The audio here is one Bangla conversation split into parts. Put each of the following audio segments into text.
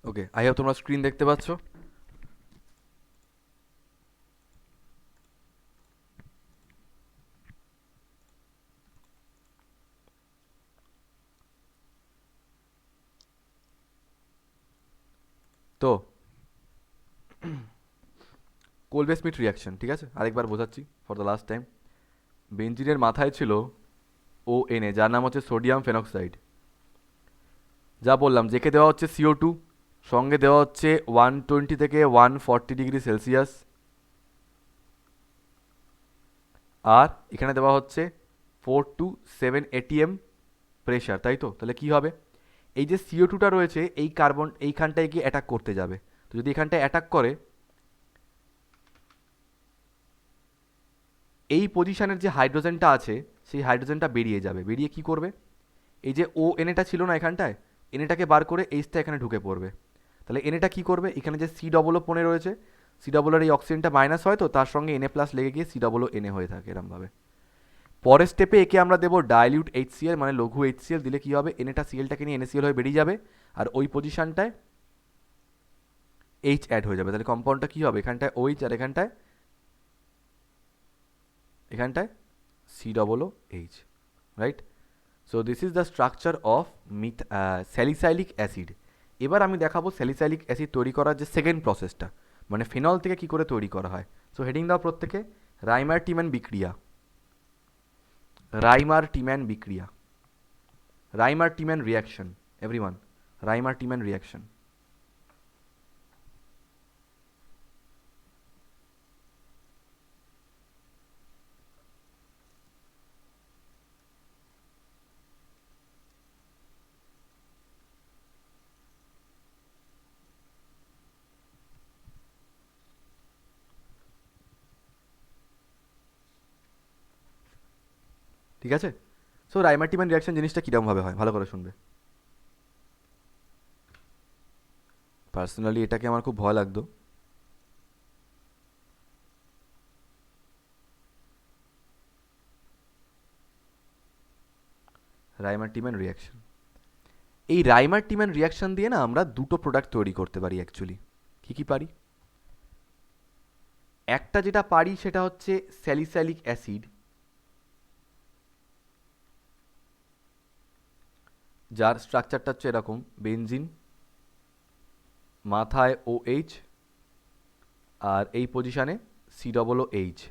ওকে, আই হোপ তোমরা স্ক্রিন দেখতে পাচ্ছ। তো কোলবে স্মিথ রিয়াকশন, ঠিক আছে, আরেকবার বোঝাচ্ছি ফর দ্য লাস্ট টাইম। বেঞ্জিনের মাথায় ছিল ও এনে, যার নাম হচ্ছে সোডিয়াম ফেনক্সাইড। যা বললাম, যেকে দেওয়া হচ্ছে CO2, সঙ্গে দেওয়া হচ্ছে 120 থেকে 140 ডিগ্রি সেলসিয়াস, আর এখানে দেওয়া হচ্ছে 4 to 7 ATM প্রেশার, তাই তো? তাহলে কি হবে, এই যে CO2টা রয়েছে এই কার্বন এইখানটায় গিয়ে অ্যাটাক করতে যাবে। তো যদি এখানটায় অ্যাটাক করে, এই পজিশনের যে হাইড্রোজেনটা আছে সেই হাইড্রোজেনটা বেরিয়ে যাবে। বেরিয়ে কি করবে, এই যে ও এনেটা ছিল না এখানটায়, এনেটাকে বার করে এইচটা এখানে ঢুকে পড়বে। তাহলে এনেটা কি করবে, এখানে যে C পনে রয়েছে, C এর এই অক্সিজেনটা মাইনাস হয়, তো তার সঙ্গে Na+ লেগে গিয়ে COO হয়ে থাকে এরমভাবে। পরের স্টেপে একে আমরা দেবো ডাইলিউট HCl, মানে লঘু HCl। দিলে কি হবে, এনেটা সিএলটাকে নিয়ে NaCl হয়ে বেরিয়ে যাবে, আর ওই পজিশনটায় H অ্যাড হয়ে যাবে। তাহলে কম্পাউন্ডটা কি হবে, এখানটায় OH আর এখানটায় এখানটায় COOH, right? So this is the structure of salicylic acid. এবার আমি দেখাবো স্যালিসাইলিক অ্যাসিড তৈরি করার যে সেকেন্ড প্রসেসটা, মানে ফেনল থেকে কি করে তৈরি করা হয়। সো হেডিং দাও প্রত্যেকে, রাইমার টিম্যান বিক্রিয়া। রাইমার টিম্যান বিক্রিয়া, রাইমার টিম্যান রিয়াকশন, এভরিওয়ান, রাইমার টিম্যান রিয়াকশন। ঠিক আছে? সো রাইমার টিম্যান রিয়াকশন জিনিসটা কীরকমভাবে হয় ভালো করে শুনবে। পার্সোনালি এটাকে আমার খুব ভয় লাগতো। রাইমার টিম্যান রিয়াকশন, এই রাইমার টিম্যান রিয়াকশন দিয়ে না আমরা দুটো প্রোডাক্ট তৈরি করতে পারি অ্যাকচুয়ালি। কী কী পারি, একটা যেটা পারি সেটা হচ্ছে স্যালিসাইলিক অ্যাসিড, যার স্ট্রাকচারটা হচ্ছে এরকম, বেনজিন, মাথায় OH, আর এই পজিশানে COOH।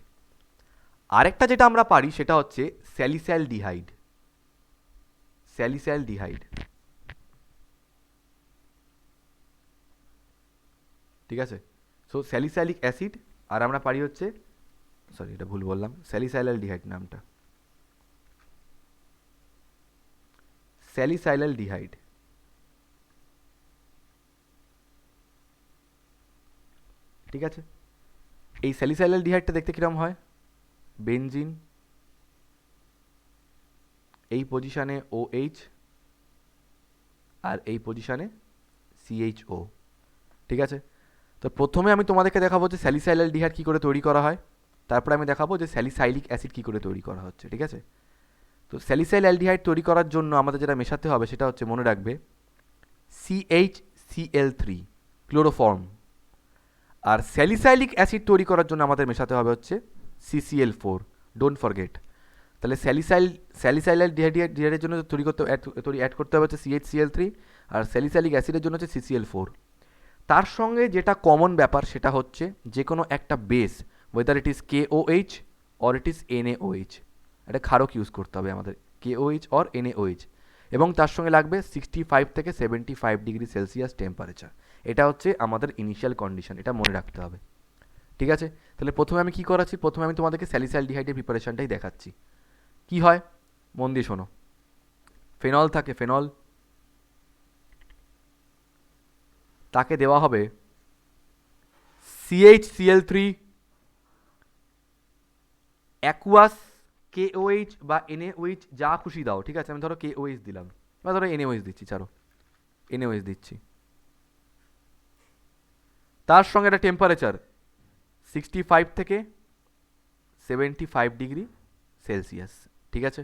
আরেকটা যেটা আমরা পারি সেটা হচ্ছে স্যালিসাইলডিহাইড, স্যালিসাইলডিহাইড, ঠিক আছে? সো স্যালিসাইলিক অ্যাসিড, আর আমরা পারি হচ্ছে, সরি এটা ভুল বললাম, স্যালিসাইলালডিহাইড নামটা, স্যালিসাইলালডিহাইড, ঠিক আছে? এই স্যালিসাইলালডিহাইডটা দেখতে কিরম হয়, বেনজিন, এই পজিশানে OH, আর এই পজিশানে CHO, ঠিক আছে? তো প্রথমে আমি তোমাদেরকে দেখাবো যে স্যালিসাইলালডিহাইড কী করে তৈরি করা হয়, তারপরে আমি দেখাবো যে স্যালিসাইলিক অ্যাসিড কী করে তৈরি করা হচ্ছে, ঠিক আছে? তো স্যালিসাইলালডিহাইড তৈরি করার জন্য আমাদের যেটা মেশাতে হবে সেটা হচ্ছে, মনে রাখবে, CHCl3, ক্লোরোফর্ম। আর স্যালিসাইলিক অ্যাসিড তৈরি করার জন্য আমাদের মেশাতে হবে হচ্ছে CCl4, ডোন্ট ফরগেট। তাহলে স্যালিসাইলাল ডিহাইডের জন্য অ্যাড করতে হবে হচ্ছে CHCl3, আর স্যালিসাইলিক অ্যাসিডের জন্য হচ্ছে CCl4। তার সঙ্গে যেটা কমন ব্যাপার সেটা হচ্ছে যে কোনো একটা base, weather it is KOH or it is NaOH, একটা ক্ষারক ইউজ করতে হবে আমাদের, KOH অর NaOH, এবং তার সঙ্গে লাগবে 65 থেকে 75 ডিগ্রি সেলসিয়াস টেম্পারেচার। এটা হচ্ছে আমাদের ইনিশিয়াল কন্ডিশন, এটা মনে রাখতে হবে, ঠিক আছে? তাহলে প্রথমে আমি কী করাচ্ছি, প্রথমে আমি তোমাদেরকে স্যালিসাইলডিহাইডের প্রিপারেশনটাই দেখাচ্ছি। কি হয়, মন দিয়ে শোনো। ফেনল থাকে, ফেনল, তাকে দেওয়া হবে CHCl3, অ্যাকুয়াস, KOH বা NaOH, যা খুশি দাও, ঠিক আছে? আমি ধরো KOH দিলাম, বা ধরো NaOH দিচ্ছি, ছাড়ো, NaOH দিচ্ছি। তার সঙ্গে একটা টেম্পারেচার 65 থেকে 75 ডিগ্রি সেলসিয়াস, ঠিক আছে?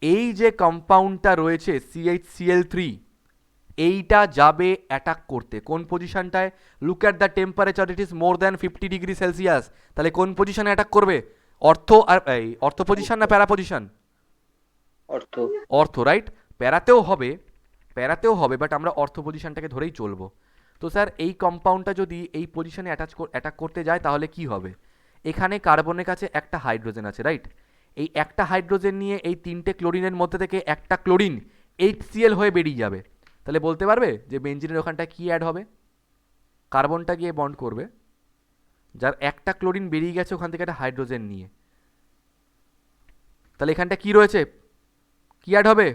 এই যে কম্পাউন্ডটা রয়েছে CHCl3, এইটা যাবে অ্যাটাক করতে কোন পজিশনটায়? Look at the temperature, it is more than 50 degree Celsius. তাহলে কোন পজিশনে অ্যাটাক করবে? অর্থ আর এই অর্থ পজিশন না প্যারা পজিশন? অর্থ। অর্থ, রাইট? প্যারাতেও হবে, প্যারাতেও হবে, বাট আমরা অর্থ পজিশনটাকে ধরেই চলবো। তো স্যার এই কম্পাউন্ডটা যদি এই পজিশনে অ্যাটাক করতে যায় তাহলে কি হবে? এখানে কার্বনের কাছে একটা হাইড্রোজেন আছে, রাইট? এই একটা হাইড্রোজেন নিয়ে এই তিনটে ক্লোরিনের মধ্যে থেকে একটা ক্লোরিন HCl হয়ে বেরিয়ে যাবে। তাহলে বলতে পারবে যে বেঞ্জিনের ওখানটা কি অ্যাড হবে? কার্বনটা গিয়ে বন্ড করবে, যার একটা ক্লোরিন বেরিয়ে গেছে ওখান থেকে একটা হাইড্রোজেন নিয়ে। তাহলে এখানটা কি রয়েছে? কি অ্যাড হবে?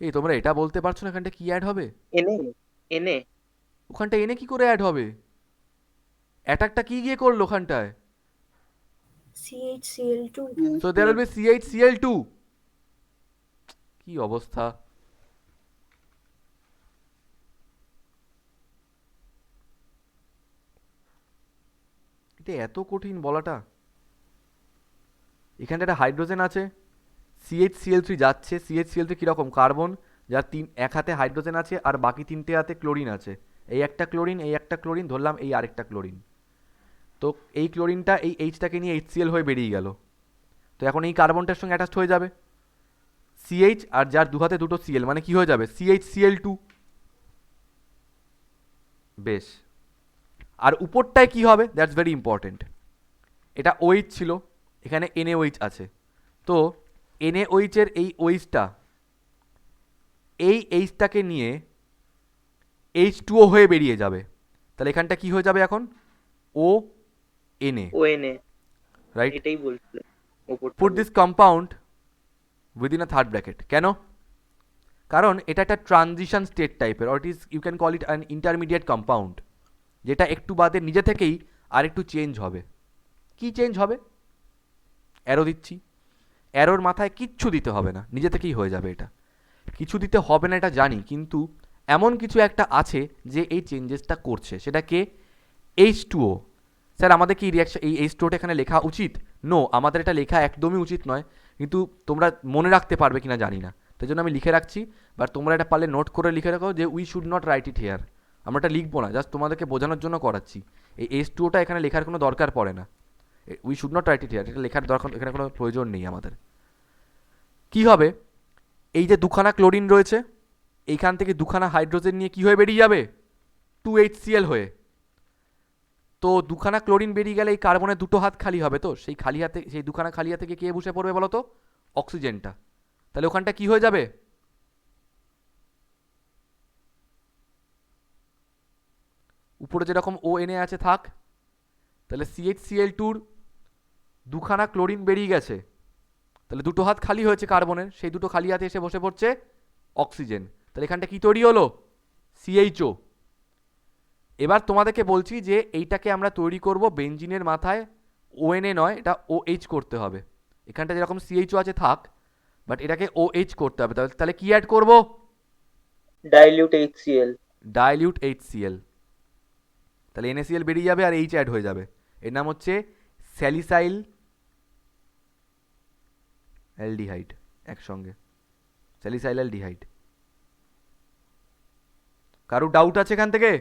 এই তোমরা এটা বলতে পারছো না এখানটা কি অ্যাড হবে? এনে এনে ওখানটা এনে কি করে অ্যাড হবে? অ্যাটাকটা কি গিয়ে করলো ওখানটায়? CHCl2. So there will be CHCl2। কি অবস্থা! এটা এত কঠিন বলাটা। এখানটা একটা হাইড্রোজেন আছে, CHCl3 যাচ্ছে। CHCl3 কীরকম? কার্বন, যার এক হাতে হাইড্রোজেন আছে আর বাকি তিনটে হাতে ক্লোরিন আছে। এই একটা ক্লোরিন, এই একটা ক্লোরিন, ধরলাম এই আরেকটা ক্লোরিন। তো এই ক্লোরিনটা এই এইচটাকে নিয়ে HCl হয়ে বেরিয়ে গেল। তো এখন এই কার্বনটার সঙ্গে অ্যাটাচড হয়ে যাবে CH, আর যার দু হাতে দুটো Cl, মানে কি হয়ে যাবে? CHCl2। বেশ, আর উপরটায় কি হবে? That's very important. এটা OH ছিল, এখানে NaOH আছে। তো NaOH এর এই OH-টা এই এইচটাকে নিয়ে H2O হয়ে বেরিয়ে যাবে। তাহলে এখানটা কি হয়ে যাবে এখন? ONa, ও এনে রাইট? এটাই বলছিল ওপরটা put this compound within a third bracket. কেন? কারণ এটা একটা ট্রানজিশন স্টেট টাইপের, or it is, you can call it an intermediate compound, যেটা একটু বাদে নিজে থেকেই আর একটু চেঞ্জ হবে। কি চেঞ্জ হবে? অ্যারো দিচ্ছি, অ্যারোর মাথায় কিচ্ছু দিতে হবে না, নিজে থেকেই হয়ে যাবে। এটা কিছু দিতে হবে না এটা জানি, কিন্তু এমন কিছু একটা আছে যে এই চেঞ্জেসটা করছে, সেটা কে? H2O। স্যার আমাদের কি রিয়াকশন এই H2Oটা এখানে লেখা উচিত? নো, আমাদের এটা লেখা একদমই উচিত নয়, কিন্তু তোমরা মনে রাখতে পারবে কিনা জানি না, তাই জন্য আমি লিখে রাখছি। বাট তোমরা এটা পারলে নোট করে লিখে রাখো যে we should not right it here. আমরা এটা লিখবো না, জাস্ট তোমাদেরকে বোঝানোর জন্য করাচ্ছি। এই H2Oটা এখানে লেখার কোনো দরকার পড়ে না, we should not right it here, এটা লেখার দরকার এখানে কোনো প্রয়োজন নেই আমাদের। কি হবে? এই যে দুখানা ক্লোরিন রয়েছে, এইখান থেকে দুখানা হাইড্রোজেন নিয়ে কি হয়ে বেরিয়ে যাবে? 2HCl হয়ে। তো দুখানা ক্লোরিন বেরিয়ে গেলে এই কার্বনের দুটো হাত খালি হবে, তো সেই খালি হাতে, সেই দুখানা খালি হাতে কে বসে পড়বে বলো তো? অক্সিজেনটা। তাহলে ওখানটা কি হয়ে যাবে? উপরে যেরকম ONa আছে থাক, তাহলে CHCl2-র দুখানা ক্লোরিন বেরিয়ে গেছে, তাহলে দুটো হাত খালি হয়েছে কার্বনের, সেই দুটো খালি হাতে এসে বসে পড়ছে অক্সিজেন। তাহলে এখানটা কি তৈরি হলো? CHO। এবার তোমাদেরকে বলছি যে এইটাকে আমরা তৈরি করব বেঞ্জিনের মাথায় ONa নয়, এটা OH করতে হবে। এখানটা যেরকম CHO আছে থাক, বাট এটাকে OH করতে হবে। তাহলে কি অ্যাড করব? Dilute HCl। Dilute HCl। তাহলে NaCl বেরিয়ে যাবে আর H অ্যাড হয়ে যাবে। এর নাম হচ্ছে স্যালিসাইল অ্যালডিহাইড, একসঙ্গে স্যালিসাইল অ্যালডিহাইড। কারো ডাউট আছে এখান থেকে?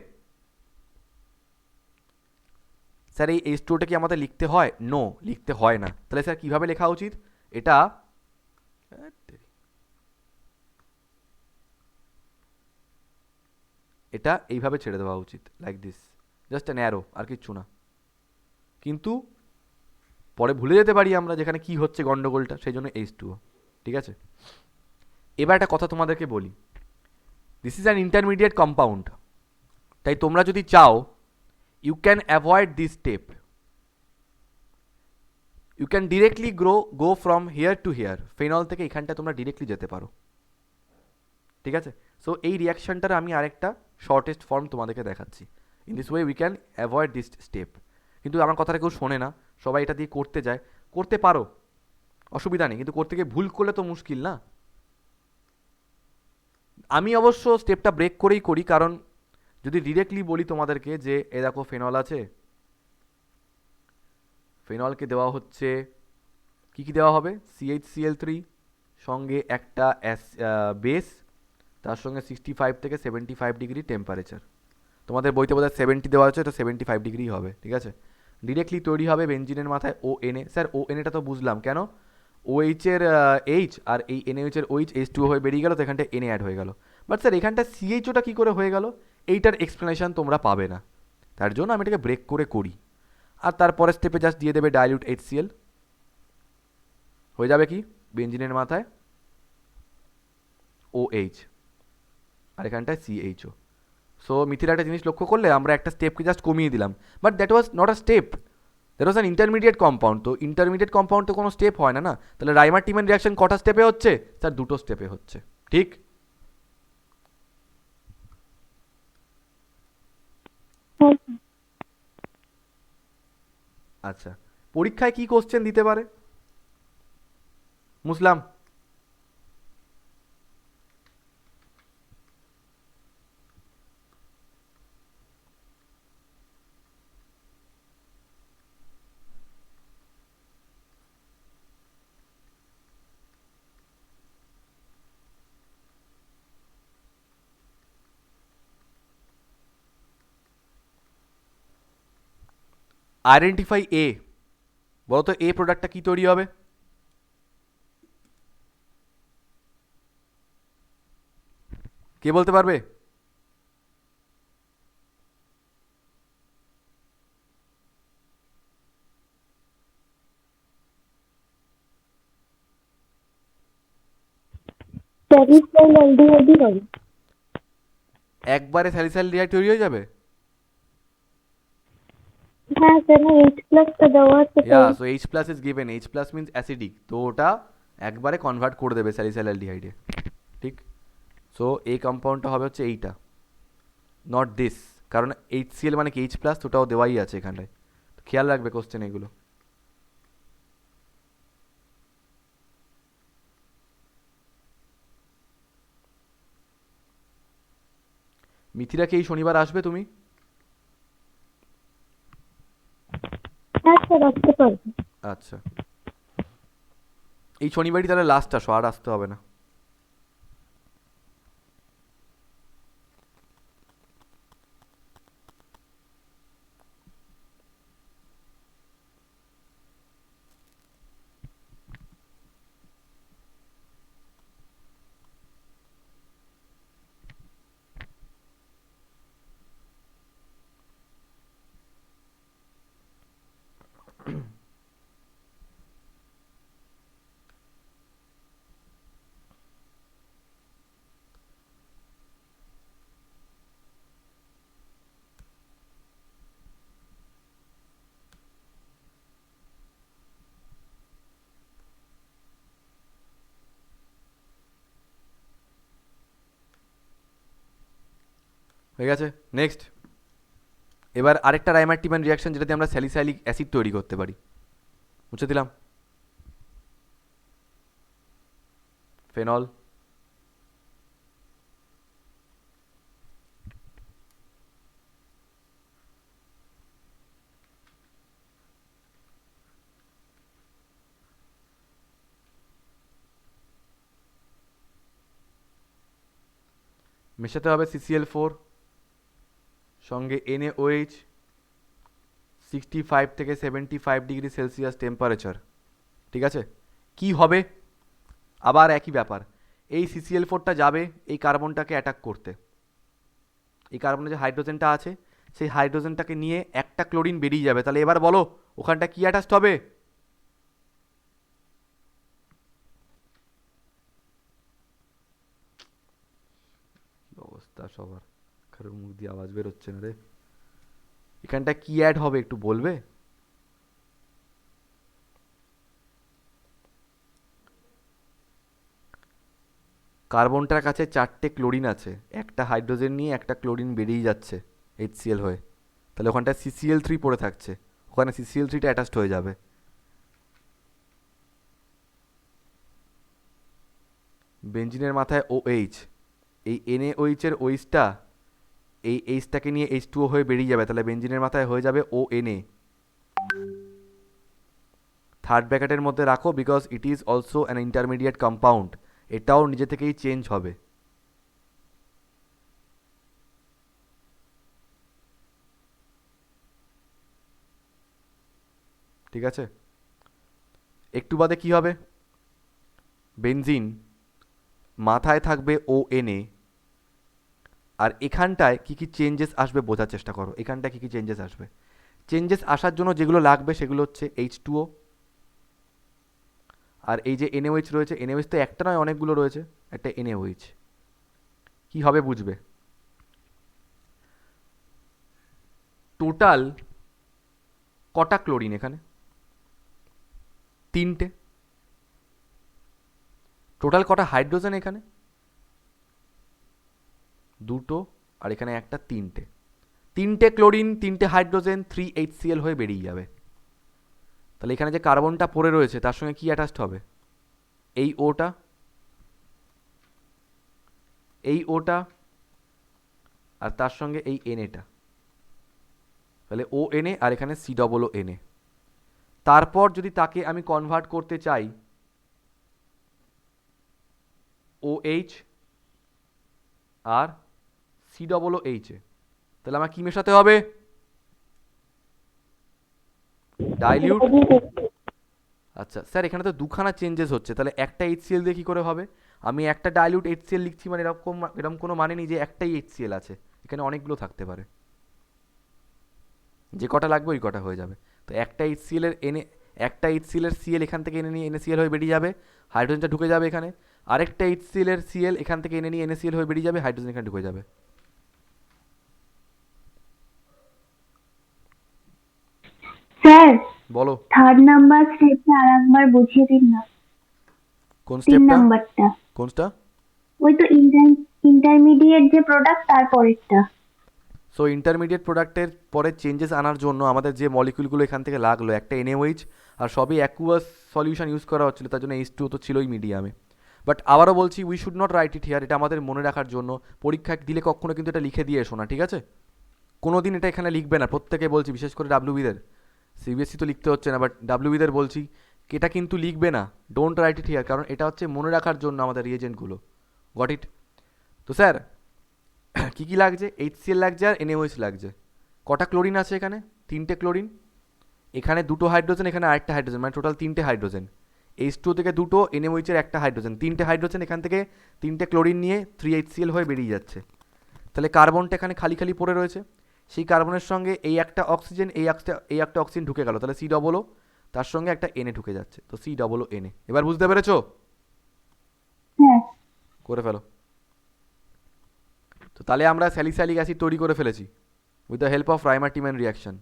স্যার এই H2O-টা কি আমাদের লিখতে হয়? নো, লিখতে হয় না। তাহলে স্যার কীভাবে লেখা উচিত? এটা এটা এইভাবে ছেড়ে দেওয়া উচিত, like this, just an arrow, আর কিচ্ছু না। কিন্তু পরে ভুলে যেতে পারি আমরা যেখানে কি হচ্ছে গন্ডগোলটা, সেই জন্য H2O। ঠিক আছে, এবার একটা কথা তোমাদেরকে বলি, this is an intermediate compound, তাই তোমরা যদি চাও you can avoid this step, you can directly go from here to here. Phenol থেকে এখানটা তোমরা ডিরেক্টলি যেতে পারো। ঠিক আছে, সো এই রিয়াকশনটার আমি আরেকটা শর্টেস্ট ফর্ম তোমাদেরকে দেখাচ্ছি। In this way we can avoid this step. কিন্তু আমার কথাটা কেউ শোনে না, সবাই এটা দিয়ে করতে যায়। করতে পারো, অসুবিধা নেই, কিন্তু করতে গিয়ে ভুল করলে তো মুশকিল না। আমি অবশ্য স্টেপটা ব্রেক করেই করি, কারণ যদি ডিরেক্টলি বলি তোমাদেরকে যে এ দেখো ফেনল আছে, ফেনলকে দেওয়া হচ্ছে কী কী দেওয়া হবে? CH Cl3 সঙ্গে একটা বেস, তার সঙ্গে 65 থেকে 75 ডিগ্রি টেম্পারেচার। তোমাদের বইতে বোধহয় 70 দেওয়া আছে, তো 75 ডিগ্রি হবে, ঠিক আছে। ডিরেক্টলি তৈরি হবে বেঞ্জিনের মাথায় ONA। স্যার ONA-টা তো বুঝলাম, কেন? OH এর H আর এই NaOH এর OH H2O হয়ে বেরিয়ে গেল, তো এখানটা Na অ্যাড হয়ে গেল। বাট স্যার এখানটা CHOটা কী করে হয়ে গেল? এইটার এক্সপ্লেনেশন তোমরা পাবে না, তার জন্য আমি এটাকে ব্রেক করে করি। আর তারপরের স্টেপে জাস্ট দিয়ে দেবে ডাইলিউট HCl, হয়ে যাবে কি বেঞ্জিনের মাথায় OH আর এখানটায় CHO। সো মিথিলা একটা জিনিস লক্ষ্য করলে, আমরা একটা স্টেপকে জাস্ট কমিয়ে দিলাম, but that was not a step, that was an intermediate compound. তো ইন্টারমিডিয়েট কম্পাউন্ড তো কোনো স্টেপ হয় না, না? তাহলে রাইমার-টিমেন রিয়াকশন কটা স্টেপে হচ্ছে? স্যার দুটো স্টেপে হচ্ছে, ঠিক? আচ্ছা, পরীক্ষায় কি কোশ্চেন দিতে পারে মুসলাম? আইডেন্টিফাই এ, বলো তো এ প্রোডাক্টটা কি তৈরি হবে? কে বলতে পারবে? স্যালিসাইল অ্যালডিহাইডই হবে। একবারে স্যালিসাইলডিহাইড তৈরি হয়ে যাবে? হ্যাঁ কেন এইচ প্লাসটা দেওয়া আছে ইয়া, তাই। So H plus is given, H plus means acidic, তো ওটা একবারে কনভার্ট করে দেবে স্যালিসাইলডিহাইডে, ঠিক? সো এই কম্পাউন্ডটা হবে হচ্ছে এইটা, নট দিস, কারণ HCl মানে কি H প্লাস, ওটাও দেওয়াই আছে এখানটায়, তো খেয়াল রাখবে কোশ্চেন এগুলো। মিথিরা কি এই শনিবার আসবে তুমি? হ্যাঁ স্যার আসতে পারবে। আচ্ছা, এই শনিবারই তাহলে লাস্ট আসো, আর আসতে হবে না। হয়ে গেছে, নেক্সট। এবার আরেকটা রাইমার-টিমান রিয়াকশন, যেটাতে আমরা স্যালিসাইলিক অ্যাসিড তৈরি করতে পারি, মুছে দিলাম। ফেনল, মেশাতে হবে CCl4 সঙ্গে NaOH, 65 থেকে 75 ডিগ্রি সেলসিয়াস টেম্পারেচার, ঠিক আছে? কি হবে? আবার একই ব্যাপার, এই CCl4টা যাবে এই কার্বনটাকে অ্যাটাক করতে, এই কার্বনে যে হাইড্রোজেনটা আছে সেই হাইড্রোজেনটাকে নিয়ে একটা ক্লোরিন বেরিয়ে যাবে, তাহলে এবার বলো ওখানটা কি অ্যাটাচড হবে? কি অবস্থা সবার, কারোর মুখ দিয়ে আওয়াজ বেরোচ্ছে না রে। এখানটা কি অ্যাড হবে একটু বলবে? কার্বনটার কাছে 4টে ক্লোরিন আছে, একটা হাইড্রোজেন নিয়ে একটা ক্লোরিন বেরিয়ে যাচ্ছে HCl হয়ে, তাহলে ওখানটা CCl3 পড়ে থাকছে, ওখানে CCl3টা অ্যাটাচড হয়ে যাবে। বেঞ্জিনের মাথায় OH, এই NaOH এর OH-টা এই H-টাকে নিয়ে H2O হয়ে বেরিয়ে যাবে, তাহলে বেঞ্জিনের মাথায় হয়ে যাবে ONA। থার্ড ব্র্যাকেটের মধ্যে রাখো, because it is also an intermediate compound, এটাও নিজে থেকেই চেঞ্জ হবে। ঠিক আছে, একটু বাদে কি হবে, বেনজিন মাথায় থাকবে ও এনএ, আর এখানটায় কি কি চেঞ্জেস আসবে বোঝার চেষ্টা করো, এখানটায় কি কি চেঞ্জেস আসবে। চেঞ্জেস আসার জন্য যেগুলো লাগবে সেগুলো হচ্ছে H2O, আর এই যে NaOH রয়েছে, NaOH তো একটা নয় অনেকগুলো রয়েছে, একটা NaOH। কি হবে বুঝবে, টোটাল কটা ক্লোরিন এখানে, 3টে। টোটাল কটা হাইড্রোজেন এখানে, 2টো, আর এখানে একটা, 3টে। 3টে ক্লোরিন, 3টে হাইড্রোজেন, 3HCl হয়ে বেরিয়ে যাবে। তাহলে এখানে যে কার্বনটা পড়ে রয়েছে তার সঙ্গে কি অ্যাটাচড হবে, এই ওটা, এই ওটা, আর তার সঙ্গে এই এনএটা, তাহলে ও এনএ আর এখানে COO। তারপর যদি তাকে আমি কনভার্ট করতে চাই OH আর COOH এ, তাহলে আমার কি মেশাতে হবে, ডাইলিউট। আচ্ছা স্যার, এখানে তো দুখানা চেঞ্জেস হচ্ছে, তাহলে একটা HCl দিয়ে কি করে হবে, আমি একটা ডাইলিউট HCl লিখছি, মানে এরকম কোনো মানে নেই যে একটাই HCl আছে, এখানে অনেকগুলো থাকতে পারে, যে কটা লাগবে ওই কটা হয়ে যাবে। তো একটা HCl এর এনে, একটা HCl এর Cl এখান থেকে এনে নিয়ে NaCl হয়ে বেরিয়ে যাবে, হাইড্রোজেনটা ঢুকে যাবে এখানে, আরেকটা HCl এর Cl এখান থেকে এনে নিয়ে NaCl হয়ে বেরিয়ে যাবে, হাইড্রোজেন এখানে ঢুকে যাবে। স্যার বলো থার্ড নাম্বার স্টেপটা আরেকবার বুঝিয়ে দিন না। কোন 3 স্টেপটা, নাম্বারটা, কোনটা। ওই তো ইন্টারমিডিয়েট যে প্রোডাক্ট তারপরেরটা। সো ইন্টারমিডিয়েট প্রোডাক্টের পরে চেঞ্জেস আনার জন্য আমাদের যে মলিকিউলগুলো এখান থেকে লাগলো, একটা NaOH, আর সবই অ্যাকুয়াস সলিউশন ইউজ করা হচ্ছিল, তার জন্য H2O তো ছিলই মিডিয়ামে। বাট আবারও বলছি, we should not right it here, এটা আমাদের মনে রাখার জন্য, পরীক্ষায় দিলে কখনো কিন্তু এটা লিখে দিয়ে এসো না, ঠিক আছে, কোনো দিন এটা এখানে লিখবে না, প্রত্যেকে বলছি, বিশেষ করে ডাব্লিউবিদের, সিবিএসসি তো লিখতে হচ্ছে না, বাট ডাব্লিউবিদের বলছি এটা কিন্তু লিখবে না, ডোন্ট রাইট ইট হিয়ার, কারণ এটা হচ্ছে মনে রাখার জন্য আমাদের রিয়েজেন্টগুলো, গট ইট। তো স্যার কী কী লাগছে, HCl লাগছে আর NaOH লাগছে, কটা ক্লোরিন আছে এখানে, 3টে ক্লোরিন, এখানে 2টো হাইড্রোজেন, এখানে আরেকটা হাইড্রোজেন, মানে টোটাল 3টে হাইড্রোজেন, H2O থেকে 2টো, NaOH এর একটা হাইড্রোজেন, 3টে হাইড্রোজেন এখান থেকে 3টে ক্লোরিন নিয়ে 3HCl হয়ে বেরিয়ে যাচ্ছে। তাহলে কার্বনটা এখানে খালি খালি পড়ে রয়েছে, সেই কার্বনের সঙ্গে এই একটা অক্সিজেন, এই একটা অক্সিজেন ঢুকে গেল, তাহলে COO, তার সঙ্গে একটা Na ঢুকে যাচ্ছে, তো COONA। এবার বুঝতে পেরেছো, হ্যাঁ করে ফেলো। তো তাহলে আমরা স্যালিসাইলিক অ্যাসিড তৈরি করে ফেলেছি with the help of Reimer Tiemann reaction.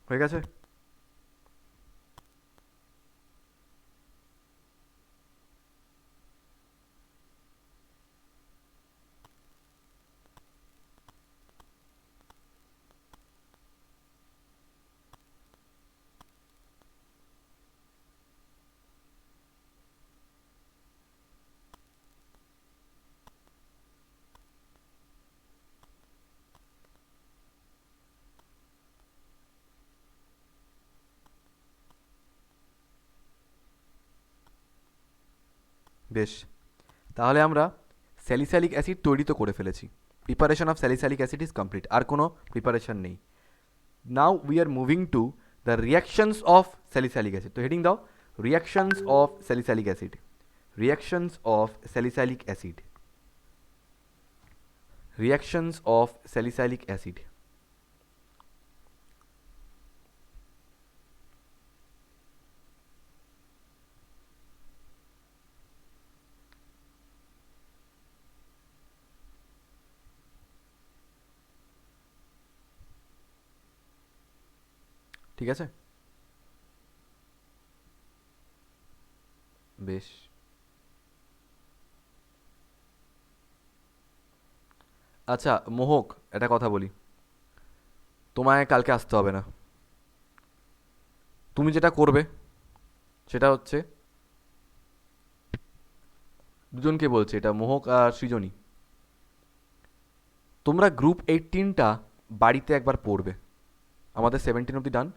হয়ে গেছে। বেশ, তাহলে আমরা স্যালিসাইলিক অ্যাসিড তৈরি তো করে ফেলেছি। Preparation of salicylic acid is complete, আর কোনো প্রিপারেশন নেই। Now we are moving to the reactions of salicylic acid. তো হেডিং দাও, reactions of salicylic acid. Reactions of salicylic acid. Reactions of salicylic acid. ঠিক আছে, বেশ। আচ্ছা মোহক, একটা কথা বলি, তোমায় কালকে আসতে হবে না। তুমি যেটা করবে সেটা হচ্ছে, দুজনকে বলছে এটা, মোহক আর সৃজনী, তোমরা গ্রুপ 18টা বাড়িতে একবার পড়বে। আমাদের 17 অবধি ডান।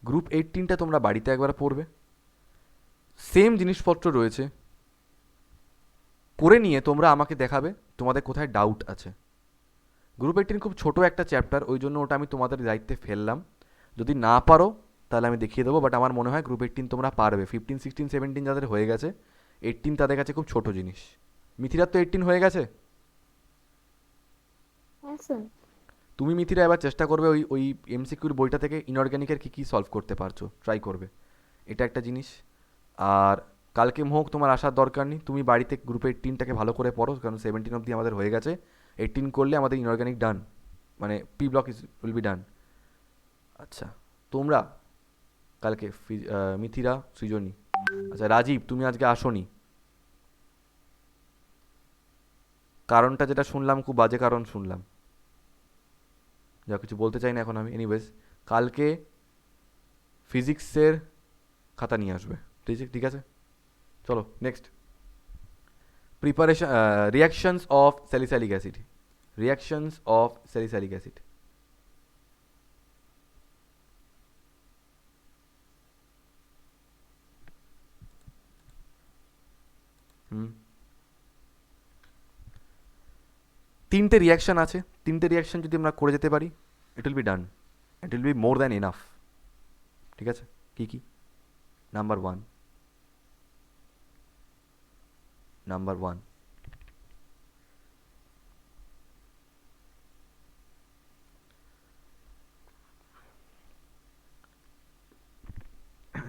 গ্রুপ 18টা তোমরা বাড়িতে একবার পড়বে, সেম জিনিসপত্র রয়েছে, পড়ে নিয়ে তোমরা আমাকে দেখাবে তোমাদের কোথায় ডাউট আছে। গ্রুপ 18 খুব ছোট একটা চ্যাপ্টার, ওই জন্য ওটা আমি তোমাদের দায়িত্বে ফেললাম। যদি না পারো তাহলে আমি দেখিয়ে দেবো, বাট আমার মনে হয় গ্রুপ 18 তোমরা পারবে। 15, 16, 17 যাদের হয়ে গেছে, 18 তাদের কাছে খুব ছোট জিনিস। মিথিরার তো 18 হয়ে গেছে। হ্যাঁ স্যার। তুমি মিথিরা এবার চেষ্টা করবে ওই ওই এমসিকিউর বইটা থেকে ইনঅর্গ্যানিকের কী কী সলভ করতে পারছো ট্রাই করবে, এটা একটা জিনিস। আর কালকে মোহক তোমার আসার দরকার নেই, তুমি বাড়িতে গ্রুপ 18টাকে ভালো করে পড়ো, কারণ 17 অবধি আমাদের হয়ে গেছে। 18 করলে আমাদের ইনঅর্গ্যানিক ডান, মানে P block will be done. আচ্ছা, তোমরা কালকে মিথিরা, সৃজনী, আচ্ছা রাজীব তুমি আজকে আসোনি, কারণটা যেটা শুনলাম খুব বাজে কারণ শুনলাম, যা কিছু বলতে চাই না এখন আমি। এনিওয়েজ, কালকে ফিজিক্সের খাতা নিয়ে আসবে, ঠিক আছে? চলো next, preparation, reactions of salicylic acid. Reactions of salicylic acid. তিনটে রিয়াকশন আছে, তিনটে রিয়াকশন যদি আমরা করে যেতে পারি, it will be done, it will be more than enough. ঠিক আছে, কি কি? নাম্বার ওয়ান,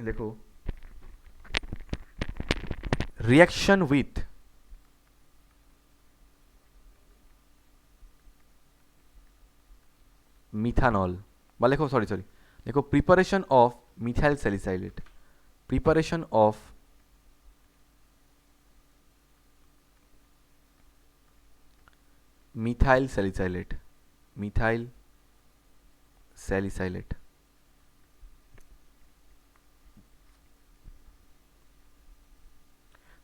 দেখো, রিয়াকশন উইথ মিথানল, বা লেখো, সরি দেখো, preparation of methyl salicylate. Preparation of methyl salicylate. Methyl salicylate.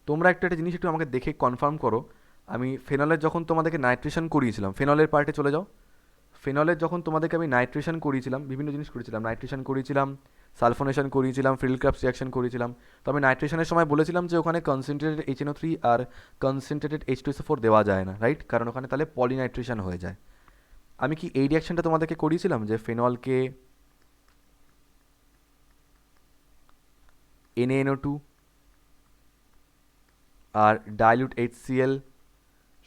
তোমরা একটা জিনিস একটু আমাকে দেখে কনফার্ম করো, আমি ফেনলের যখন তোমাদেরকে নাইট্রেশন করিয়েছিলাম, ফেনলের পার্টে চলে যাও। ফেনলের যখন তোমাদেরকে আমি নাইট্রেশন করিয়েছিলাম, বিভিন্ন জিনিস করেছিলাম, নাইট্রেশন করিয়েছিলাম, সালফোনেশন করিয়েছিলাম, ফ্রিডল-ক্রাফটস রিয়াকশন করিয়েছিলাম। তো আমি নাইট্রেশনের সময় বলেছিলাম যে ওখানে কনসেন্ট্রেটেড HNO3 আর কনসেন্ট্রেটেড H2SO4 দেওয়া যায় না, রাইট? কারণ ওখানে তাহলে পলিনাইট্রেশন হয়ে যায়। আমি কি এই রিয়াকশনটা তোমাদেরকে করিয়েছিলাম যে ফেনলকে NaNO2 আর ডাইলিউট HCl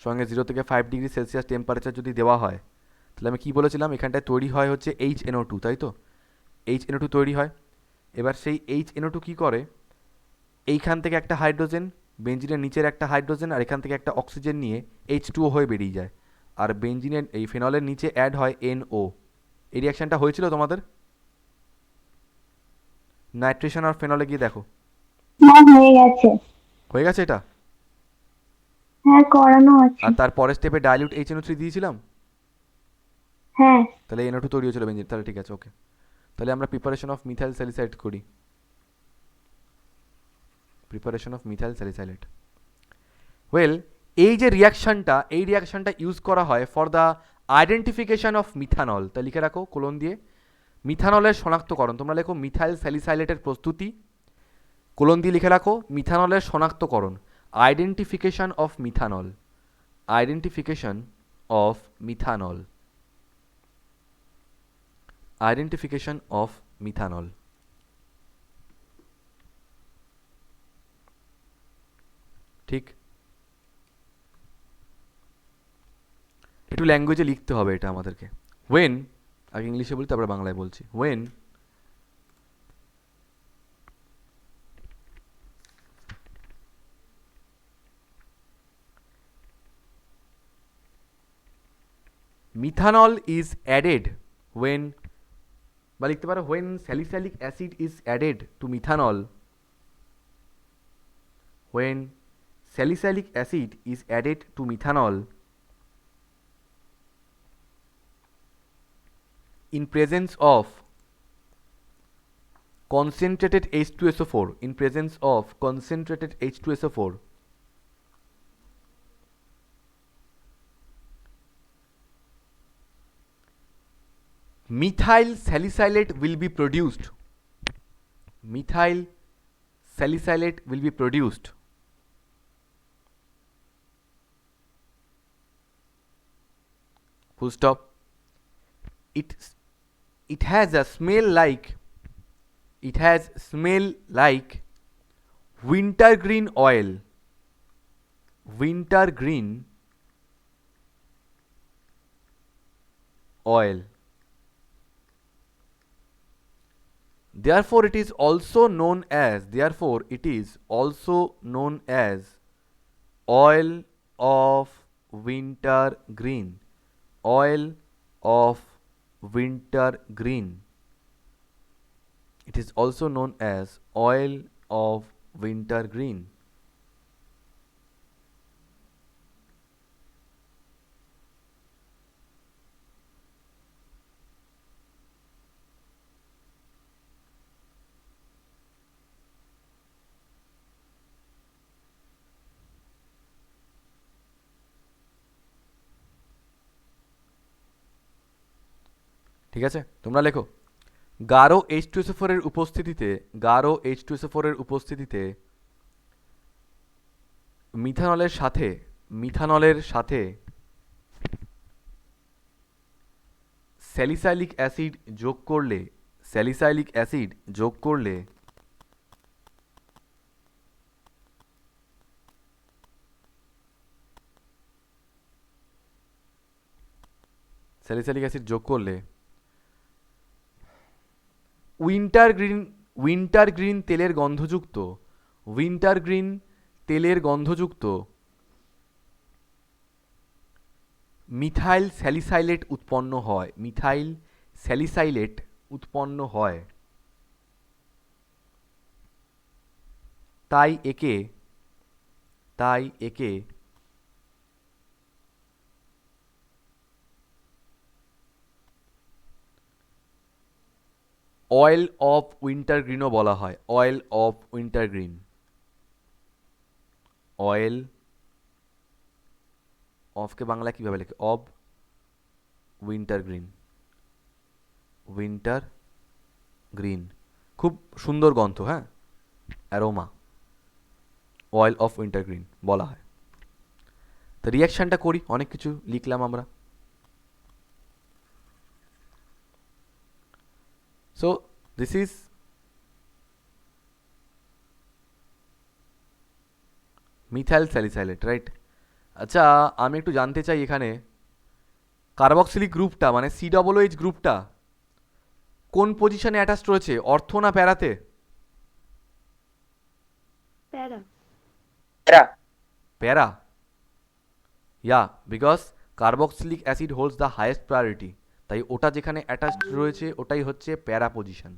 সঙ্গে 0 থেকে 5 ডিগ্রি সেলসিয়াস টেম্পারেচার যদি দেওয়া হয়, তাহলে আমি কী বলেছিলাম, এখানটায় তৈরি হয় হচ্ছে HNO2, তাই তো? HNO2 তৈরি হয়। এবার সেই HNO2 কী করে, এইখান থেকে একটা হাইড্রোজেন, বেঞ্জিনের নিচের একটা হাইড্রোজেন, আর এখান থেকে একটা অক্সিজেন নিয়ে H2O হয়ে বেরিয়ে যায়, আর বেঞ্জিনের এই ফেনলের নিচে অ্যাড হয় NO। এই রিয়াকশানটা হয়েছিল তোমাদের নাইট্রেশন আর ফেনলে গিয়ে দেখো। হ্যাঁ হয়ে গেছে। হয়ে গেছে এটা? হ্যাঁ করানো আছে। আর তার পরের স্টেপে ডাইলিউট HNO3 দিয়েছিলাম, হ্যাঁ তাহলে NO2 তৈরি হয়েছিল বেঞ্জিন, তাহলে ঠিক আছে, ওকে। তাহলে আমরা প্রিপারেশন অফ মিথাইল স্যালিসাইড করি। Preparation of methyl salicylate. Well, এই যে রিয়াকশানটা, এই রিয়াকশানটা ইউজ করা হয় for the identification of methanol. তা লিখে রাখো কোলন দিয়ে, মিথানলের শনাক্তকরণ। তোমরা লেখো মিথাইল স্যালিসাইলেটের প্রস্তুতি, কোলন দিয়ে লিখে রাখো মিথানলের শনাক্তকরণ। Identification of methanol, identification of methanol, identification of methanol. ঠিক, একটু ল্যাঙ্গুয়েজে লিখতে হবে এটা আমাদেরকে। ওয়েন, আগে ইংলিশে বলি তারপরে বাংলায় বলছি। When methanol is added, when, বা লিখতে পারো when salicylic acid is added to methanol, when salicylic acid is added to methanol in presence of concentrated H2SO4, in presence of concentrated H2SO4, methyl salicylate will be produced, methyl salicylate will be produced, full stop. It has a smell like, it has smell like wintergreen oil, wintergreen oil. Therefore it is also known as, therefore it is also known as oil of wintergreen, oil of wintergreen. It is also known as oil of wintergreen. ঠিক আছে, তোমরা লেখো গাঢ় H2SO4 এর উপস্থিতিতে, গাঢ় H2SO4 এর উপস্থিতিতে মিথানলের সাথে, মিথানলের সাথে স্যালিসাইলিক অ্যাসিড যোগ করলে, স্যালিসাইলিক অ্যাসিড যোগ করলে স্যালিসাইলিক অ্যাসিড যোগ করলে উইন্টারগ্রিন তেলের গন্ধযুক্ত, উইন্টারগ্রিন তেলের গন্ধযুক্ত মিথাইল স্যালিসাইলেট উৎপন্ন হয়, মিথাইল স্যালিসাইলেট উৎপন্ন হয়। তাই একে, তাই একে অয়েল অফ উইন্টারগ্রিনও বলা হয়, অয়েল অফ উইন্টারগ্রিন, অয়েল অফকে বাংলায় কীভাবে লেখে, অফ উইন্টারগ্রিন, উইন্টার গ্রিন, খুব সুন্দর গন্ধ, হ্যাঁ, অ্যারোমা, অয়েল অফ উইন্টারগ্রিন বলা হয়। তো রিয়াকশানটা করি, অনেক কিছু লিখলাম আমরা। So this is methyl salicylate, right. আচ্ছা, আমি একটু জানতে চাই এখানে কার্বক্সিলিক গ্রুপটা মানে COOH গ্রুপটা কোন পজিশনে অ্যাটাচড রয়েছে, অর্থ না প্যারাতে? Para. Para. Para, yeah, because carboxylic acid holds the highest priority, তাই ওটা যেখানে অ্যাটাচড রয়েছে ওটাই হচ্ছে প্যারা পজিশন,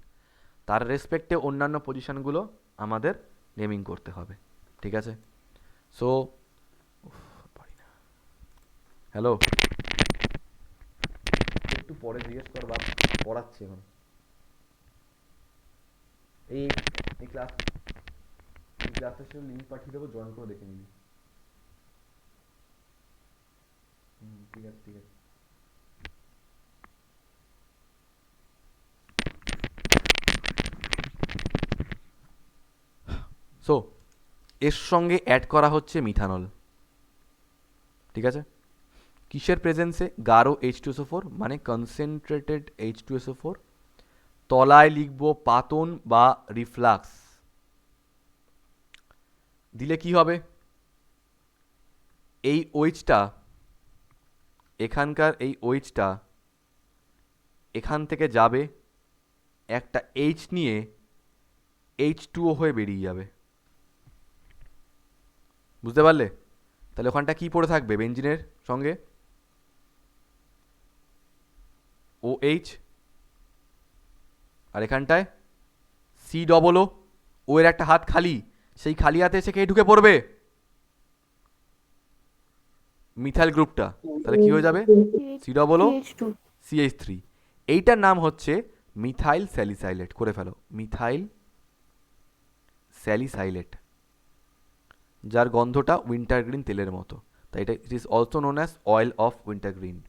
তার রেসপেক্টে অন্যান্য পজিশনগুলো আমাদের নেমিং করতে হবে, ঠিক আছে। সো হ্যালো, একটু পরে জিজ্ঞেস কর, বাপ পড়াচ্ছে এখন। এই এই ক্লাস, এই ক্লাসের সাথে লিঙ্ক পাঠিয়ে দেবো, জয়েন করে দেখে নিবি। ঠিক আছে, ঠিক আছে। সো এর সঙ্গে অ্যাড করা হচ্ছে মিথানল। ঠিক আছে, কিসের প্রেজেন্সে? গাঢ় H2SO4 মানে কনসেন্ট্রেটেড H2SO4। তলায় লিখব পাতন বা রিফ্লাক্স। দিলে কি হবে? এই ওইচটা, এখানকার এই ওইচটা এখান থেকে যাবে, একটা এইচ নিয়ে H2O হয়ে বেরিয়ে যাবে। বুঝতে পারলে? তাহলে ওখানটা কি পড়ে থাকবে বেঞ্জিনের সঙ্গে? OH, আর এখানটায় C+O। ও এর একটা হাত খালি, সেই খালি হাতে এসে কে ঢুকে পড়বে? মিথাইল গ্রুপটা। তাহলে কি হয়ে যাবে? C+O CH2 CH3। এইটার নাম হচ্ছে মিথাইল স্যালিসাইলেট। করে ফেলো, মিথাইল স্যালিসাইলেট, যার গন্ধটা উইন্টারগ্রিন তেলের মতো। তাই এটা it is also known as oil of wintergreen.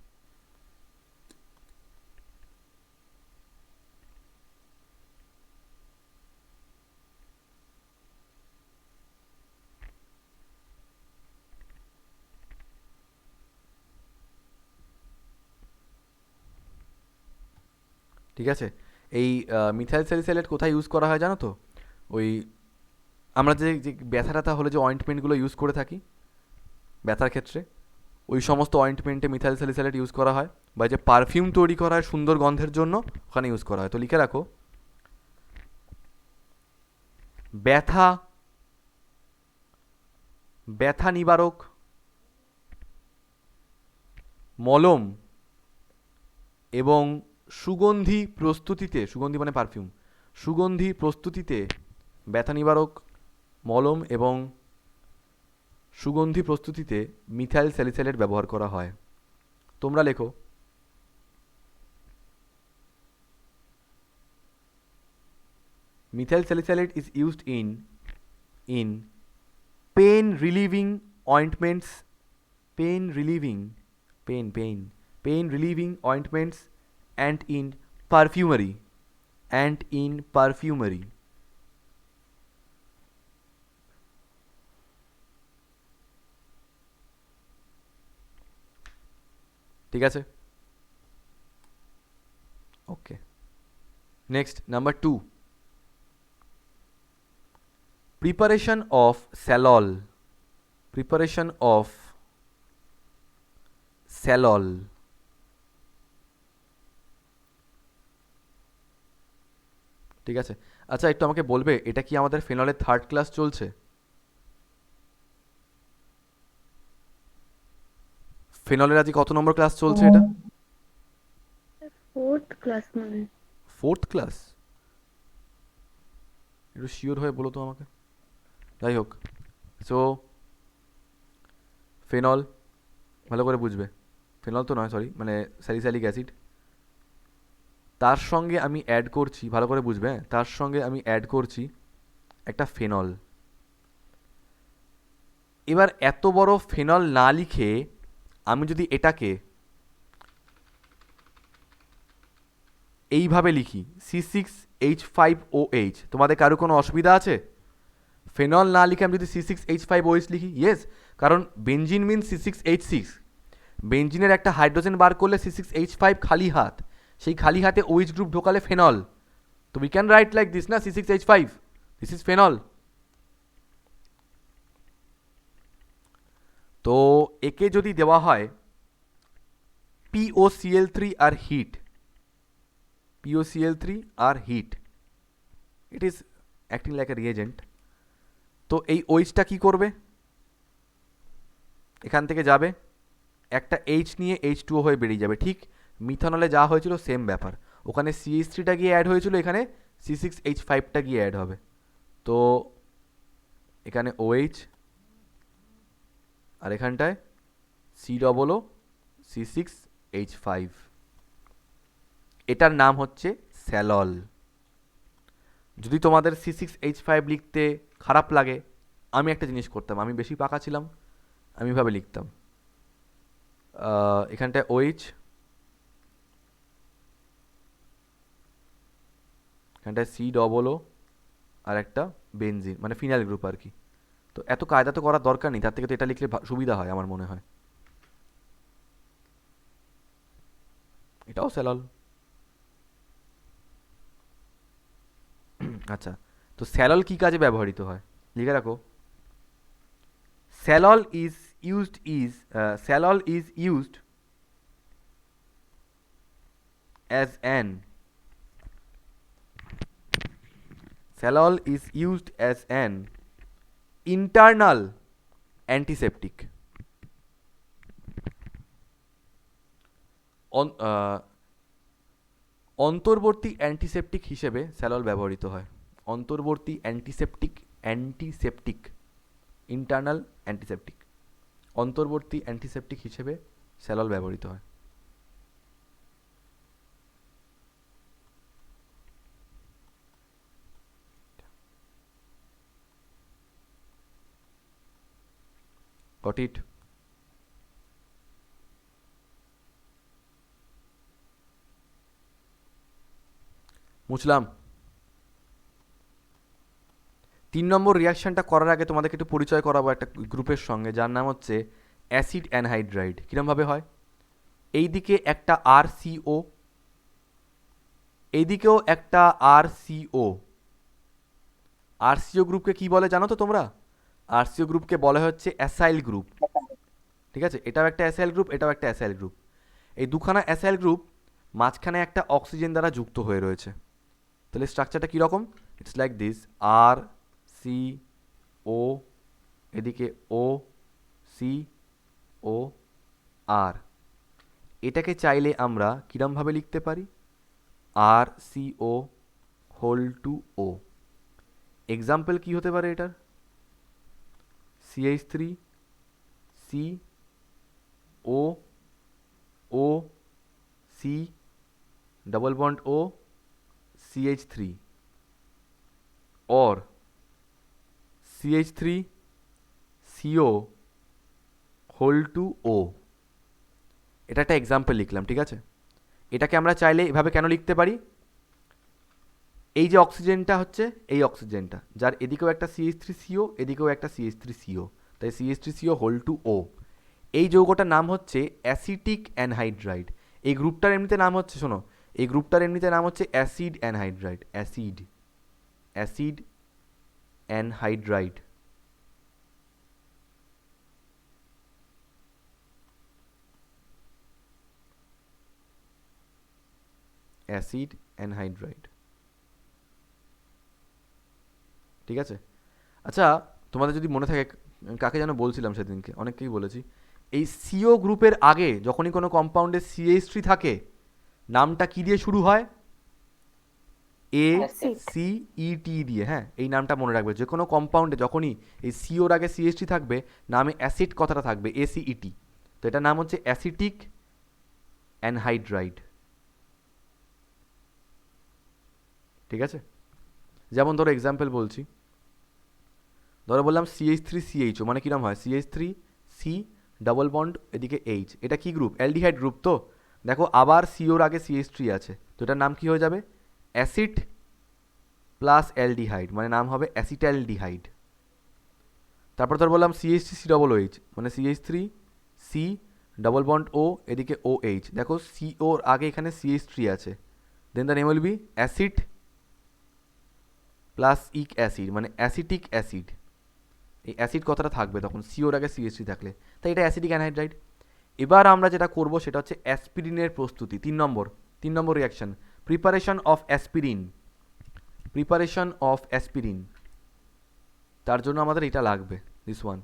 ঠিক আছে, এই মিথাইল স্যালিসাইলেট কোথায় ইউজ করা হয় জানো তো? ওই আমরা যে যে ব্যথা ট্যাথা হলে যে অয়েন্টমেন্টগুলো ইউজ করে থাকি ব্যথার ক্ষেত্রে, ওই সমস্ত অয়েন্টমেন্টে মিথাইল স্যালিসাইলেট ইউজ করা হয়। বা যে পারফিউম তৈরি করা হয় সুন্দর গন্ধের জন্য, ওখানে ইউজ করা হয়। তো লিখে রাখো, ব্যথা ব্যথা নিবারক মলম এবং সুগন্ধি প্রস্তুতিতে, সুগন্ধি মানে পারফিউম, সুগন্ধি প্রস্তুতিতে ব্যথা নিবারক মলম এবং সুগন্ধি প্রস্তুতিতে মিথাইল স্যালিসাইলেট ব্যবহার করা হয়। তোমরা লেখো, methyl salicylate is used in pain relieving ointments, pain relieving, pain relieving ointments and in perfumery, and in perfumery। ঠিক আছে, okay. Next, number 2, preparation of salol, preparation of salol। ঠিক আছে, আচ্ছা একটু আমাকে বলবে এটা কি আমাদের ফেনলের থার্ড ক্লাস চলছে? ফেনলের আজকে কত নম্বর ক্লাস চলছে এটা? 4th ক্লাস মানে। Fourth class? একটু শিওর হয়ে বলো তো আমাকে। যাই হোক, সো ফেনল ভালো করে বুঝবে, ফেনল তো নয় সরি, মানে স্যালিসাইলিক অ্যাসিড। তার সঙ্গে আমি অ্যাড করছি, ভালো করে বুঝবে, হ্যাঁ, তার সঙ্গে আমি অ্যাড করছি একটা ফেনল। এবার এত বড় ফেনল না লিখে আমি যদি এটাকে এইভাবে লিখি C6H5OH, তোমাদের কারো কোনো অসুবিধা আছে? ফেনল না লিখে আমি যদি C6H5OH লিখি, ইয়েস, কারণ বেঞ্জিন মিন C6H6, বেঞ্জিনের একটা হাইড্রোজেন বার করলে C6H5 খালি হাত, সেই খালি হাতে OH গ্রুপ ঢোকালে ফেনল। তো we can write like this না, C6H5, দিস ইজ ফেনল। তো একে যদি দেওয়া হয় POCl3 আর হিট, POCl3 আর heat, it is acting like a reagent. তো এই ওইচটা কি করবে? এখান থেকে যাবে, একটা এইচ নিয়ে H2O হয়ে বেরিয়ে যাবে। ঠিক মিথানলে যা হয়েছিল সেম ব্যাপার, ওখানে CH3টা গিয়ে অ্যাড হয়েছিল, এখানে C6H5টা গিয়ে অ্যাড হবে। তো এখানে OH আর এখানটায় C+O C6H5, এটার নাম হচ্ছে স্যালল। যদি তোমাদের C6H5 লিখতে খারাপ লাগে, আমি একটা জিনিস করতাম, আমি বেশি পাকা ছিলাম, আমি এভাবে লিখতাম, এখানটায় OH, এখানটায় C+O আর একটা বেনজিন মানে ফিনাইল গ্রুপ আর কি। তো তো এত কায়দা তো করার দরকার নেই, তার থেকে তো এটা লিখলে সুবিধা হয় আমার মনে হয়। এটাও স্যালল। আচ্ছা, তো স্যালল কি কাজে ব্যবহৃত হয় লিখে রাখো। Salol is salol is used as an salol is used as an internal antiseptic. অন্তর্বর্তী অ্যান্টিসেপটিক হিসেবে স্যালল ব্যবহৃত হয়। অন্তর্বর্তী অ্যান্টিসেপটিক ইন্টারনাল অ্যান্টিসেপটিক, অন্তর্বর্তী অ্যান্টিসেপটিক হিসেবে স্যালল ব্যবহৃত হয়। Got it? মুছলাম। 3 নম্বর রিয়াকশনটা করার আগে তোমাদেরকে একটু পরিচয় করাবো একটা গ্রুপের সঙ্গে, যার নাম হচ্ছে অ্যাসিড অ্যানহাইড্রাইড। কিরমভাবে হয়, এইদিকে একটা RCO, এইদিকেও একটা RCO। RCO গ্রুপকে কি বলে জানো তো তোমরা? RCO গ্রুপকে বলা হচ্ছে অ্যাসাইল গ্রুপ। ঠিক আছে, এটাও একটা অ্যাসাইল গ্রুপ, এটাও একটা অ্যাসাইল গ্রুপ। এই দুখানা অ্যাসাইল গ্রুপ মাঝখানে একটা অক্সিজেন দ্বারা যুক্ত হয়ে রয়েছে। তাহলে স্ট্রাকচারটা কীরকম? ইটস লাইক দিস, RCO, এদিকে OCOR। এটাকে চাইলে আমরা কিরমভাবে লিখতে পারি? RCO whole to O। Example কি হতে পারে এটার? CH3 COO C double bond O CH3 और CH3 CO whole to O। এটা একটা এক্সাম্পল লিখলাম, ঠিক আছে? এটাকে আমরা চাইলে এভাবে কেন লিখতে পারি? এই যে অক্সিজেনটা হচ্ছে, এই অক্সিজেনটা যার এদিকেও একটা CH3CO, এদিকেও একটা CH3CO, তাই CH3CO হোল টু O। এই যৌগটার নাম হচ্ছে অ্যাসিটিক অ্যানহাইড্রাইড। এই গ্রুপটার এমনিতে নাম হচ্ছে, শোনো, এই গ্রুপটার এমনিতে নাম হচ্ছে acid anhydride. Acid anhydride. Acid anhydride, ঠিক আছে? আচ্ছা, তোমাদের যদি মনে থাকে, কাকে যেন বলছিলাম সেদিনকে, অনেককেই বলেছি, এই সিও গ্রুপের আগে যখনই কোনো কম্পাউন্ডে CH3 থাকে, নামটা কি দিয়ে শুরু হয়? ACET দিয়ে। হ্যাঁ, এই নামটা মনে রাখবে। যে কোনো কম্পাউন্ডে যখনই এই সিওর আগে CH3 থাকবে, নামে অ্যাসিড কথাটা থাকবে, ACET। তো এটার নাম হচ্ছে অ্যাসিটিক অ্যানহাইড্রাইড, ঠিক আছে? যেমন ধরো এক্সাম্পল বলছি, ধরো বললাম CH3CHO, মানে কিরম হয়? CH3C ডবল বন্ড এদিকে H, এটা কি গ্রুপ? Aldehyde group. তো দেখো আবার সিওর আগে CH3 আছে, তো এটার নাম কি হয়ে যাবে? অ্যাসিড প্লাস অ্যালডিহাইড, মানে নাম হবে অ্যাসিটালডিহাইড। তারপর ধর বললাম CH3C ডবল OH, মানে CH3C ডবল বন্ড O এদিকে OH। দেখো সিওর আগে এখানে CH3 আছে, then the name will be acid plus ic acid, মানে অ্যাসিটিক অ্যাসিড। এই অ্যাসিড কথাটা থাকবে তখন সিওর আগে CH3 থাকলে, তাই এটা অ্যাসিডিক অ্যানহাইড্রাইড। এবার আমরা যেটা করব সেটা হচ্ছে অ্যাসপিরিনের প্রস্তুতি। 3 নম্বর রিয়াকশন, প্রিপারেশন অফ অ্যাসপিরিন। তার জন্য আমাদের এটা লাগবে, this one,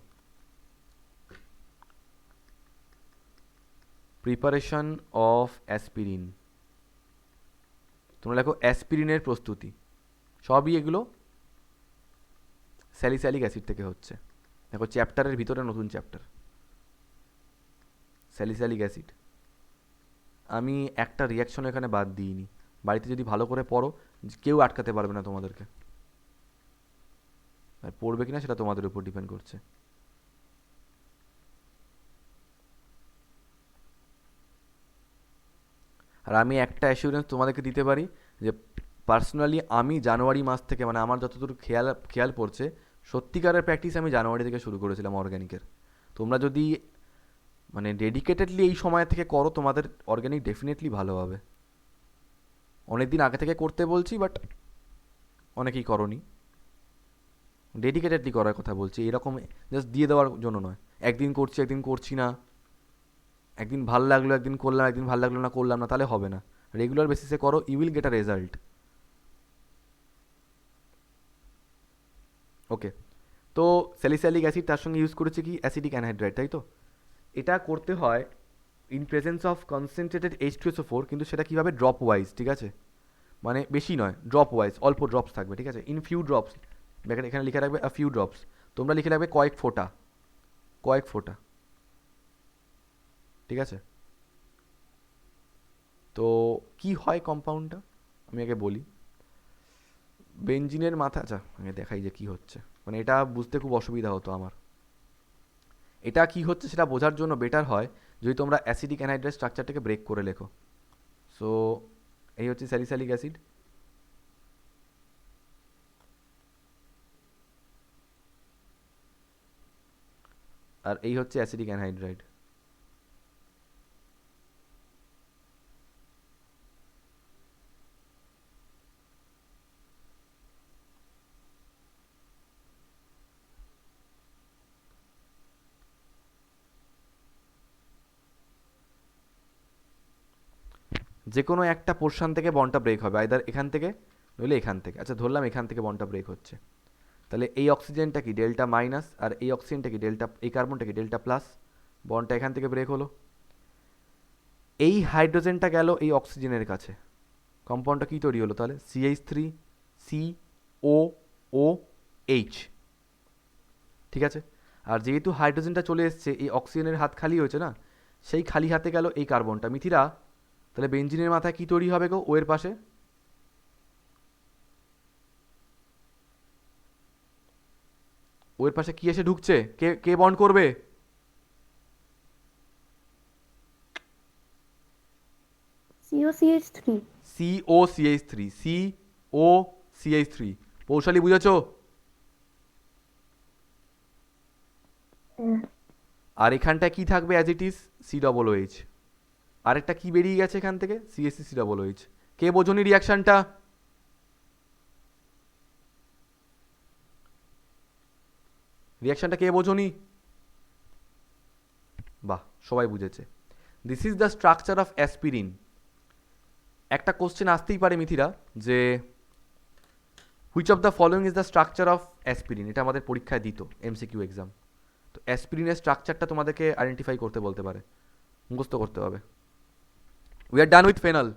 preparation of aspirin. তোমরা লেখো অ্যাসপিরিনের প্রস্তুতি। সবই এগুলো স্যালিসাইলিক অ্যাসিড থেকে হচ্ছে। দেখো চ্যাপ্টারের ভিতরে নতুন চ্যাপ্টার, স্যালিসাইলিক অ্যাসিড। আমি একটা রিয়াকশন এখানে বাদ দিইনি। বাড়িতে যদি ভালো করে পড়ো, কেউ আটকাতে পারবে না তোমাদেরকে। আর পড়বে কিনা সেটা তোমাদের উপর ডিপেন্ড করছে। আর আমি একটা অ্যাসিউরেন্স তোমাদেরকে দিতে পারি যে পার্সোনালি আমি জানুয়ারি মাস থেকে, মানে আমার যতদূর খেয়াল পড়ছে, সত্যিকারের প্র্যাকটিস আমি জানুয়ারি থেকে শুরু করেছিলাম অর্গ্যানিকের। তোমরা যদি মানে ডেডিকেটেডলি এই সময় থেকে করো, তোমাদের অর্গ্যানিক ডেফিনেটলি ভালো হবে। অনেক দিন আগে থেকে করতে বলছি, বাট অনেকেই করনি। ডেডিকেটেডলি করার কথা বলছি, এরকম জাস্ট দিয়ে দেওয়ার জন্য নয়। একদিন করছি একদিন করছি না, একদিন ভাল লাগলো একদিন করলাম, একদিন ভাল লাগলো না করলাম না, তাহলে হবে না। রেগুলার বেসিসে করো, you will get a result. Okay, তো স্যালিসাইলিক অ্যাসিড তার সঙ্গে ইউজ করেছে কি অ্যাসিডিক অ্যানহাইড্রাইড, তাই তো? এটা করতে হয় in presence of concentrated H2SO4, কিন্তু সেটা কীভাবে, ড্রপ ওয়াইজ, ঠিক আছে? মানে বেশি নয়, ড্রপ ওয়াইজ, অল্প ড্রপস থাকবে, ঠিক আছে? ইন ফিউ ড্রপস, এখানে লিখে রাখবে আ ফিউ ড্রপস, তোমরা লিখে রাখবে কয়েক ফোঁটা, কয়েক ফোঁটা, ঠিক আছে? তো কি হয় কম্পাউন্ডটা আমি আগে বলি। বেঞ্জিনের মাথা, আচ্ছা আমি দেখাই যে কি হচ্ছে, মানে এটা বুঝতে খুব অসুবিধা হতো আমার। এটা কি হচ্ছে সেটা বোঝার জন্য বেটার হয় যদি তোমরা অ্যাসিডিক অ্যানহাইড্রাইড স্ট্রাকচারটাকে ব্রেক করে লেখো। সো এই হচ্ছে স্যালিসাইলিক অ্যাসিড, আর এই হচ্ছে অ্যাসিডিক অ্যানহাইড্রাইড। যে কোনো একটা পোর্শন থেকে বন্ডটা ব্রেক হবে, আইদার এখান থেকে নইলে এখান থেকে। আচ্ছা ধরলাম এখান থেকে বন্ডটা ব্রেক হচ্ছে, তাহলে এই অক্সিজেনটা কি ডেল্টা মাইনাস, আর এই অক্সিজেনটা কি ডেল্টা, এই কার্বনটা কি ডেল্টা প্লাস, বন্ডটা এখান থেকে ব্রেক হলো। এই হাইড্রোজেনটা গেল এই অক্সিজেনের কাছে, কম্পাউন্ডটা কী তৈরি হলো তাহলে, CH3COOH, ঠিক আছে? আর যেহেতু হাইড্রোজেনটা চলে এসছে, এই অক্সিজেনের হাত খালি হয়েছে না, সেই খালি হাতে গেল এই কার্বনটা। মিথিরা, তাহলে বেঞ্জিনের মাথায় কী তৈরি হবে গো, ও এর পাশে? ও এর পাশে কি এসে ঢুকছে, কে কে বন্ড করবে? COCH3। COCH3 পৌশালী বুঝেছো? আর এখানটায় কি থাকবে অ্যাজ ইট ইজ, COOH। আরেকটা কি বেরিয়ে গেছে এখান থেকে, CH3COOH। কে বোঝনি রিয়াকশনটা? রিয়াকশনটা কে বোঝনি? বাহ, সবাই বুঝেছে। This is the structure of aspirin. একটা কোশ্চেন আসতেই পারে মিথিরা, যে which of the following is the structure of aspirin. এটা আমাদের পরীক্ষায় দিত MCQ এক্সাম। তো অ্যাসপিরিনের স্ট্রাকচারটা তোমাদেরকে আইডেন্টিফাই করতে বলতে পারে, মুখস্থ করতে হবে। We are done with phenol.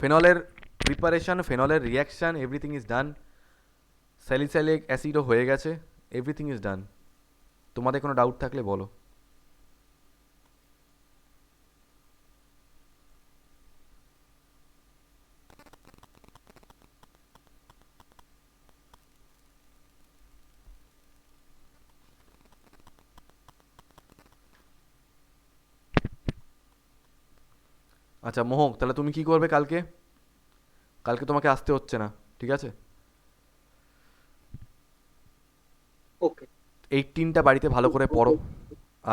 ফেনলের প্রিপারেশন, ফেনলের reaction, everything is done. Salicylic অ্যাসিডও হয়ে গেছে, এভরিথিং ইজ ডান। তোমাদের কোনো ডাউট থাকলে বলো। আচ্ছা মোহক, তাহলে তুমি কি করবে কালকে? কালকে তোমাকে আসতে হচ্ছে না, ঠিক আছে? ওকে। 18টা বাড়িতে ভালো করে পড়ো।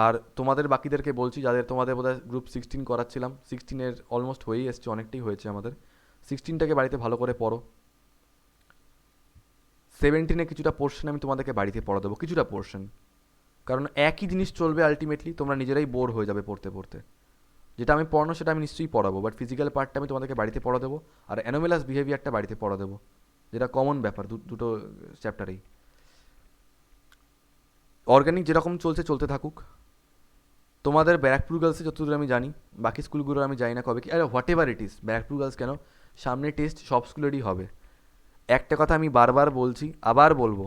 আর তোমাদের বাকিদেরকে বলছি, যাদের তোমাদের বোধহয় গ্রুপ 16 করাচ্ছিলাম, 16-এর অলমোস্ট হয়েই এসছে, অনেকটাই হয়েছে আমাদের। 16টাকে বাড়িতে ভালো করে পড়ো। 17-এ কিছুটা পোর্শন আমি তোমাদেরকে বাড়িতে পড়া দেবো, কিছুটা পোর্শন, কারণ একই জিনিস চলবে আলটিমেটলি, তোমরা নিজেরাই বোর হয়ে যাবে পড়তে পড়তে। যেটা আমি পড়ানো সেটা আমি নিশ্চয়ই পড়াবো, বাট ফিজিক্যাল পার্টটা আমি তোমাদেরকে বাড়িতে পড়া দেবো, আর অ্যানোমেলাস বিহেভিয়ারটা বাড়িতে পড়া দেবো, যেটা কমন ব্যাপার দুটো চ্যাপ্টারেই। অর্গানিক যেরকম চলছে চলতে থাকুক। তোমাদের ব্যারাকপুর গার্লসে যতদূর আমি জানি, বাকি স্কুলগুলো আমি জানি না কবে কি, আরে what ever it is, Barrackpore girls কেন, সামনে টেস্ট সব স্কুলেরই হবে। একটা কথা আমি বারবার বলছি, আবার বলবো,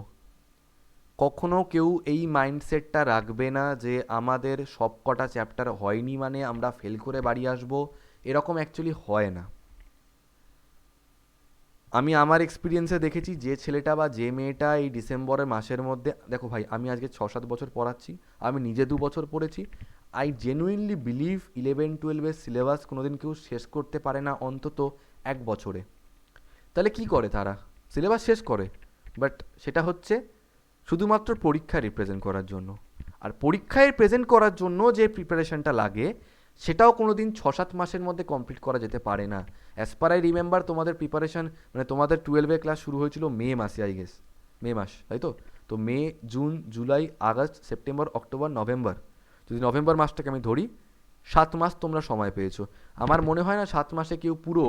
কখনো কেউ এই মাইন্ডসেটটা রাখবে না যে আমাদের সব কটা চ্যাপ্টার হয়নি মানে আমরা ফেল করে বাড়ি আসবো, এরকম অ্যাকচুয়ালি হয় না। আমি আমার এক্সপিরিয়েন্সে দেখেছি, যে ছেলেটা বা যে মেয়েটা এই ডিসেম্বরের মাসের মধ্যে, দেখো ভাই আমি আজকে 6-7 বছর পড়াচ্ছি, আমি নিজে 2 বছর পড়েছি। আই জেনুইনলি বিলিভ 11-12-এর সিলেবাস কোনোদিন কেউ শেষ করতে পারে না অন্তত 1 বছরে। তাহলে কি করে তারা, সিলেবাস শেষ করে, বাট সেটা হচ্ছে শুধুমাত্র পরীক্ষায় রিপ্রেজেন্ট করার জন্য। আর পরীক্ষায় প্রেজেন্ট করার জন্য যে প্রিপারেশনটা লাগে সেটাও কোনো দিন 6-7 মাসের মধ্যে কমপ্লিট করা যেতে পারে না। অ্যাজ পার আই রিমেম্বার তোমাদের প্রিপারেশন মানে তোমাদের 12-এর ক্লাস শুরু হয়েছিল মে মাসে, আই গেস মে মাস, তাই তো? তো May, June, July, August, September, October, November, যদি নভেম্বর মাসটাকে আমি ধরি, 7 মাস তোমরা সময় পেয়েছো। আমার মনে হয় না 7 মাসে কেউ পুরো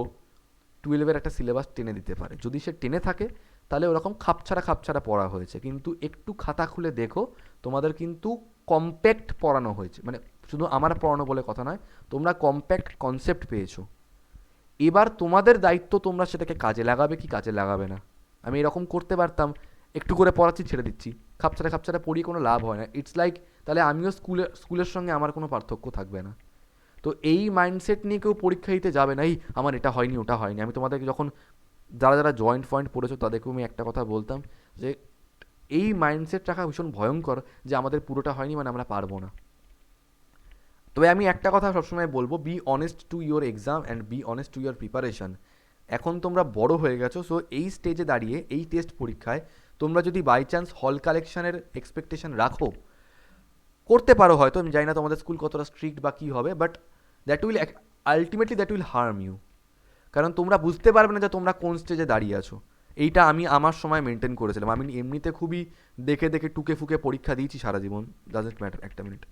12-এর একটা সিলেবাস টেনে দিতে পারে। যদি সে টেনে থাকে তাহলে ওরকম খাপছাড়া পড়া হয়েছে, কিন্তু একটু খাতা খুলে দেখো তোমাদের কিন্তু কম্প্যাক্ট পড়ানো হয়েছে। মানে শুধু আমার পড়ানো বলে কথা নয়, তোমরা কম্প্যাক্ট কনসেপ্ট পেয়েছো। এবার তোমাদের দায়িত্ব তোমরা সেটাকে কাজে লাগাবে কি কাজে লাগাবে না। আমি এরকম করতে পারতাম, একটু করে পড়াচ্ছি ছেড়ে দিচ্ছি, খাপছাড়া পড়িয়ে কোনো লাভ হয় না। ইটস লাইক তাহলে আমিও স্কুলের সঙ্গে আমার কোনো পার্থক্য থাকবে না। তো এই মাইন্ডসেট নিয়ে কেউ পরীক্ষা দিতে যাবে না, এই আমার এটা হয়নি ওটা হয়নি। আমি তোমাদেরকে যখন যারা জয়েন্ট পয়েন্ট পড়েছো তাদেরকেও আমি একটা কথা বলতাম যে এই মাইন্ডসেট রাখা ভীষণ ভয়ঙ্কর যে আমাদের পুরোটা হয়নি মানে আমরা পারবো না। তবে আমি একটা কথা সবসময় বলবো, be honest to your exam and be honest to your preparation. এখন তোমরা বড় হয়ে গেছো, সো এই স্টেজে দাঁড়িয়ে এই টেস্ট পরীক্ষায় তোমরা যদি বাই চান্স হল কালেকশনের এক্সপেকটেশন রাখো, করতে পারো হয়তো, আমি জানি না তোমাদের স্কুল কতটা স্ট্রিক্ট বা কী হবে, but ultimately that will harm you. কারণ তোমরা বুঝতে পারবে না যে তোমরা কোন স্টেজে দাঁড়িয়ে আছো। এইটা আমি আমার সময় মেনটেন করেছিলাম। আমি এমনিতে খুবই দেখে টুকে ফুকে পরীক্ষা দিয়েছি সারা জীবন, ডাজন্ট ম্যাটার। একটা মিনিট।